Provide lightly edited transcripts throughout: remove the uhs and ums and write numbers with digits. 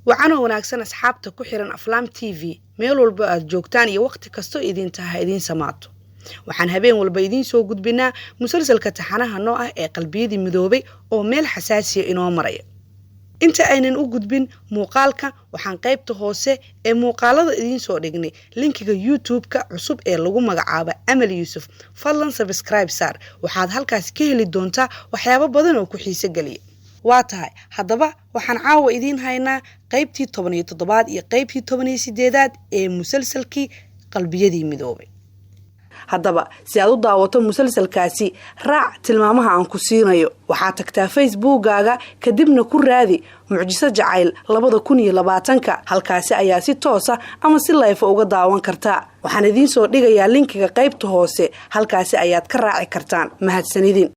وعنا wanaagsan asxaabta ku xiran Aflaam TV meel walba aad joogtaan iyo waqti kasto idin tahay idin samaato waxaan habeen walba idin soo gudbinaa musalsalka taxanaha noo ah ee qalbiyadii midoobay oo meel xasaasi ah inoo maraya inta aynan u gudbin muuqaalka waxaan qaybta hoose ee muuqaalada idin soo dhignay linkiga YouTube-ka cusub ee lagu magacaabo Amal Yusuf fadlan subscribe saar waxaad halkaas ka heli doontaa waxyaabo badan oo ku xiiso galiya waatahay haddaba waxaan caawa idin haynaa qaybtii 17aad iyo qaybtii 18aad ee musalsalkii qalbiyadii midoobay haddaba si aad u daawato musalsalkaasi raac tilmaamaha aan ku siinayo waxaa tagtaa Facebook-gaaga kadibna ku raadi mucjiso jacayl 2020 halkaasi ayaa si toos ah ama si live uga daawan kartaa waxaan idin soo dhigayaa linkiga qaybta hoose halkaasi ayaad ka raaci kartaan mahadsanidin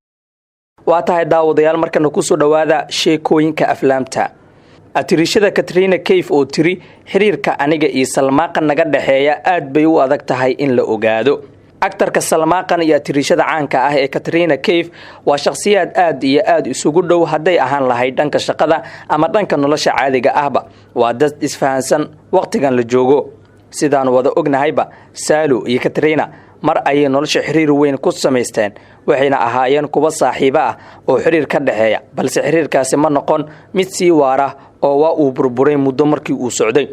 waa tahay daawadayaal markana ku soo dhawaada sheekooyinka aflaamta atirishada Katrina Kaif oo tiri xiriirka aniga iyo Salmaaqan naga dhaxeeya aad bay u adag tahay in la ogaado aktarka Salmaaqan iyo atirishada caanka ah ee Katrina Kaif waa shakhsiyaad aad iyo aad isugu dhow haday ahaan lahayd dhanka shaqada ama dhanka nolosha caadiga ahba waa dad isfahansan waqtigan la joogo sidaan wada ognahayba Saalo iyo Katrina mar ay nolosha xiriir weyn ku sameysteen waxayna ahaayeen kuwa saaxiibo ah oo xiriir ka dhaxeeya balse xiriirkaasi ma noqon mid sii waara oo waa uu burburay muddo markii uu socday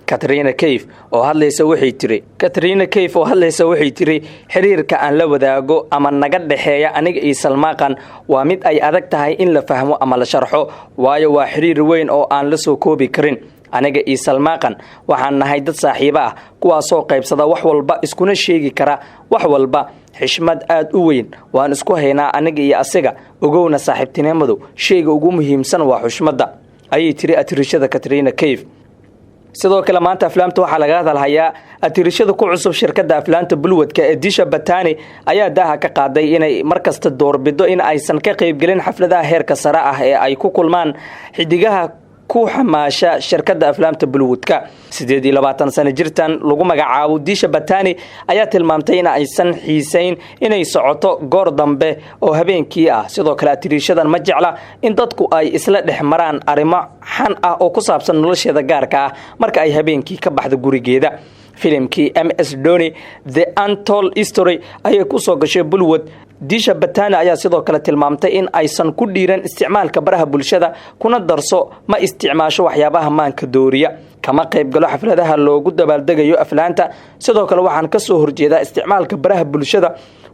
Katrina Kaif oo hadlaysa waxay tiri xiriirka aan la wadaago ama naga dhaxeeya aniga iyo Salmaaqan waa mid ay adag tahay in la fahmo ama la sharxo waayo waa xiriir weyn oo aan la soo koobi karin aniga iyo Salmaaqan waxaan nahay dad saaxiibo ah kuwaasoo qaybsada wax walba iskuna sheegi kara wax walba xishmad aad u weyn waan isku haynaa aniga iyo asiga ogowna saaxiibtinimadu sheyga ugu muhiimsan waa xushmada ayay tiri atirishada Katrina Kaif sidoo kale maanta aflaamta waxa laga hadalhayaa atirishada ku cusub shirkadda aflaanta bulwadka ee Disha Batani ayaa daaha ka qaaday inay markasta doorbido in aysan ka qayb galin xafladaha heerka sare ah ee ay ku kulmaan xidigaha ku xamaasha shirkadda aflaamta bulwadka 28 sano jirtan lagu magacaabo Disha Batani ayaa tilmaamtay in aysan xiisayn inay socoto goor dambe oo habeenkii ah sidoo kale atirishadan ma jecla in dadku ay isla dhexmaraan arimo xan ah oo ku saabsan nolosheeda gaarka ah marka ay habeenkii ka baxdo gurigeeda filimkii MS Dhoni The Untold Story ayay ku soo gashay bulwad Disha Batani ayaa sidoo kale tilmaamtay in aysan ku dhiiran isticmaalka baraha bulshada kuna darso ma isticmaasho waxyaabaha maanka dooriya kama qayb galo xafladaha loogu dabaaldegayo aflaanta sidoo kale waxaan ka soo horjeedaa isticmaalka baraha bulshada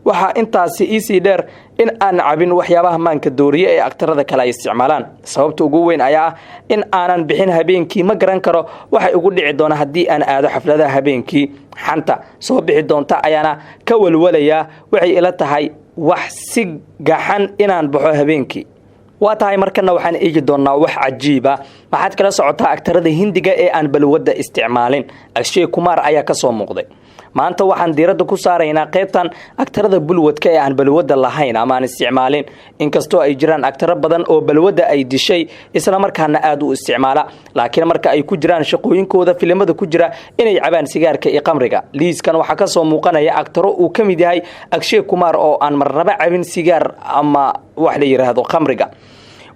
waxa intaasi isi dheer in aan cabin waxyaabaha maanka dooriya ee aktarada kale ay isticmaalaan sababta ugu weyn ayaa ah in aanan bixin habeenkii ma garan karo waxa ugu dhici doona hadii aan aado xafladaha habeenkii xanta soo bixi doonta ayaana ka walwalaya waxay ila tahay wax si gaxan inaan baxo habeenkii waa tahay markana waxaan eegi doonaa wax cajiib ah waxaad kala socotaa aktarada Hindiga ee aan balwada isticmaalin Akshay Kumar ayaa ka soo muuqday maanta waxaan diiradda ku saaraynaa qaybtan aktarada bulwadka ee aan balwada lahayn ama aan isticmaalin inkastoo ay jiraan aktaro badan oo balwada ay dishay isla markaana aad u isticmaala laakiin marka ay ku jiraan shaqooyinkooda filimada ku jira inay cabaan sigaarka iyo qamriga liiskan waxa ka soo muuqanaya aktaro uu kamid yahay Akshay Kumar oo aan marnaba cabin sigaar ama wax la yiraahdo qamriga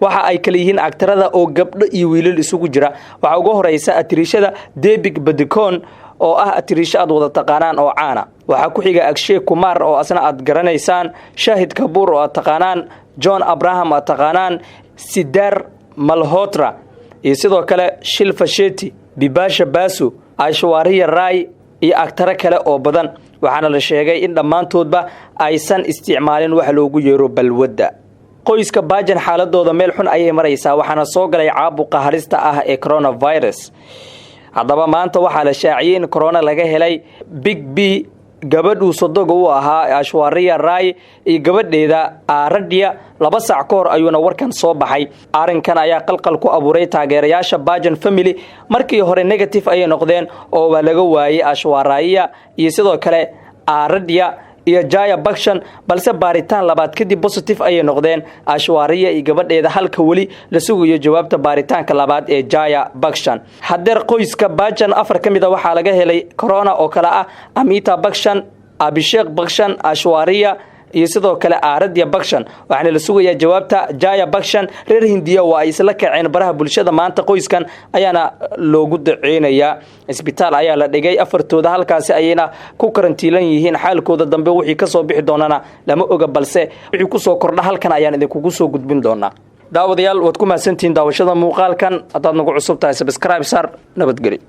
waxa ay kala yihiin aktarada oo gabdho iyo wiilal isugu jira waxa ugu horeysa atirishada Deepika Padukone oo ah atirisha aad wada taqaanaan oo caana waxa ku xiga Akshay Kumar oo asna aad garanaysaan Shahid Kapoor oo taqaanaan John Abraham oo taqaanaan Siddharth Malhotra iyo sidoo kale Shilpa Shetty Bibasha Basu Aishwarya Rai iyo aktaro kale oo badan waxaana la sheegay in dhammaantoodba aysan isticmaalin wax loogu yeero balwada qoyska Bachchan xaaladooda meel xun ayay maraysaa waxaana soo galay caabuqa halista ah ee coronavirus haddaba maanta waxaa la shaaciyay in corona laga helay Big B gabadhu sodoga u ahaa Aishwarya Rai iyo gabadheeda Aradhya 2 saac ka hor ayuuna warkan soo baxay arinkan ayaa qalqal ku abuuray taageerayaasha Bachchan family markii hore negative ay noqdeen oo waa laga waayay Aishwarya iyo sidoo kale Aradhya iyo Jaya Bachchan balse baaritaan labaad kadib positive ay noqdeen Aishwarya iyo gabadheeda halka wali la sugayo jawaabta baaritaanka labaad ee Jaya Bachchan hadeer qoyska Bachchan afar kamid ah waxa laga helay corona oo kala ah Amitabh Bachchan Abhishek Bachchan Aishwarya iyo sidoo kale Aaradya Bakshan waxaana la sugayaa jawaabta Jaya Bakshan reer Hindiya waa ay isla kaceen baraha bulshada maanta qoyskan ayaana loogu duceynayaa isbitaal ayaa la dhigay afartooda halkaasi ayayna ku karantiilan yihiin xaalkooda dambe wixii ka soo bixi doonana lama oga balse wixii ku soo kordha halkan ayaan idinku soo gudbin doonaa daawadayaal waad ku mahadsantihiin daawashada muuqaalkan hadaad nagu cusub tahay subscribe sar nabadgeli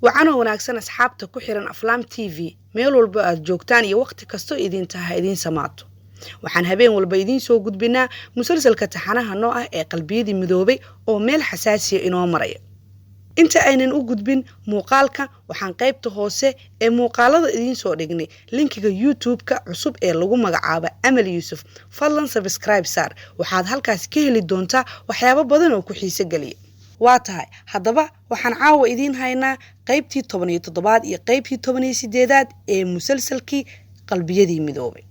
waxaana wanaagsan asxaabta ku xiran Aflaam TV meel walba aad joogtaan iyo waqti kasto idin tahay idin samaato waxaan habeen walba idin soo gudbinaa musalsalka taxanaha noo ah ee qalbiyadii midoobay oo meel xasaasi ah inoo maraya inta aynan u gudbin muuqaalka waxaan qaybta hoose ee muuqaalada idin soo dhignay linkiga YouTube-ka cusub ee lagu magacaabo Amal Yusuf fadlan subscribe sar waxaad halkaas ka heli doontaa waxyaabo badan oo ku xiiso galiya waa tahay haddaba waxaan caawa idin haynaa qaybtii 17aad iyo qaybtii 18aad ee musalsalkii qalbiyadii midoobay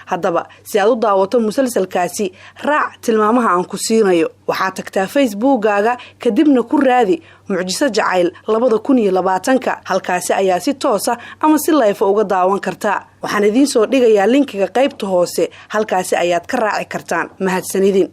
haddaba si aad u daawato musalsalkaasi raac tilmaamaha aan ku siinayo waxaad tagtaa Facebook-gaaga kadibna ku raadi Mucjiso Jacayl 2020 halkaasi ayaa si toos ah ama si live uga daawan kartaa waxaan idin soo dhigayaa linkiga qaybta hoose halkaasi ayaad ka raaci kartaan mahadsanidin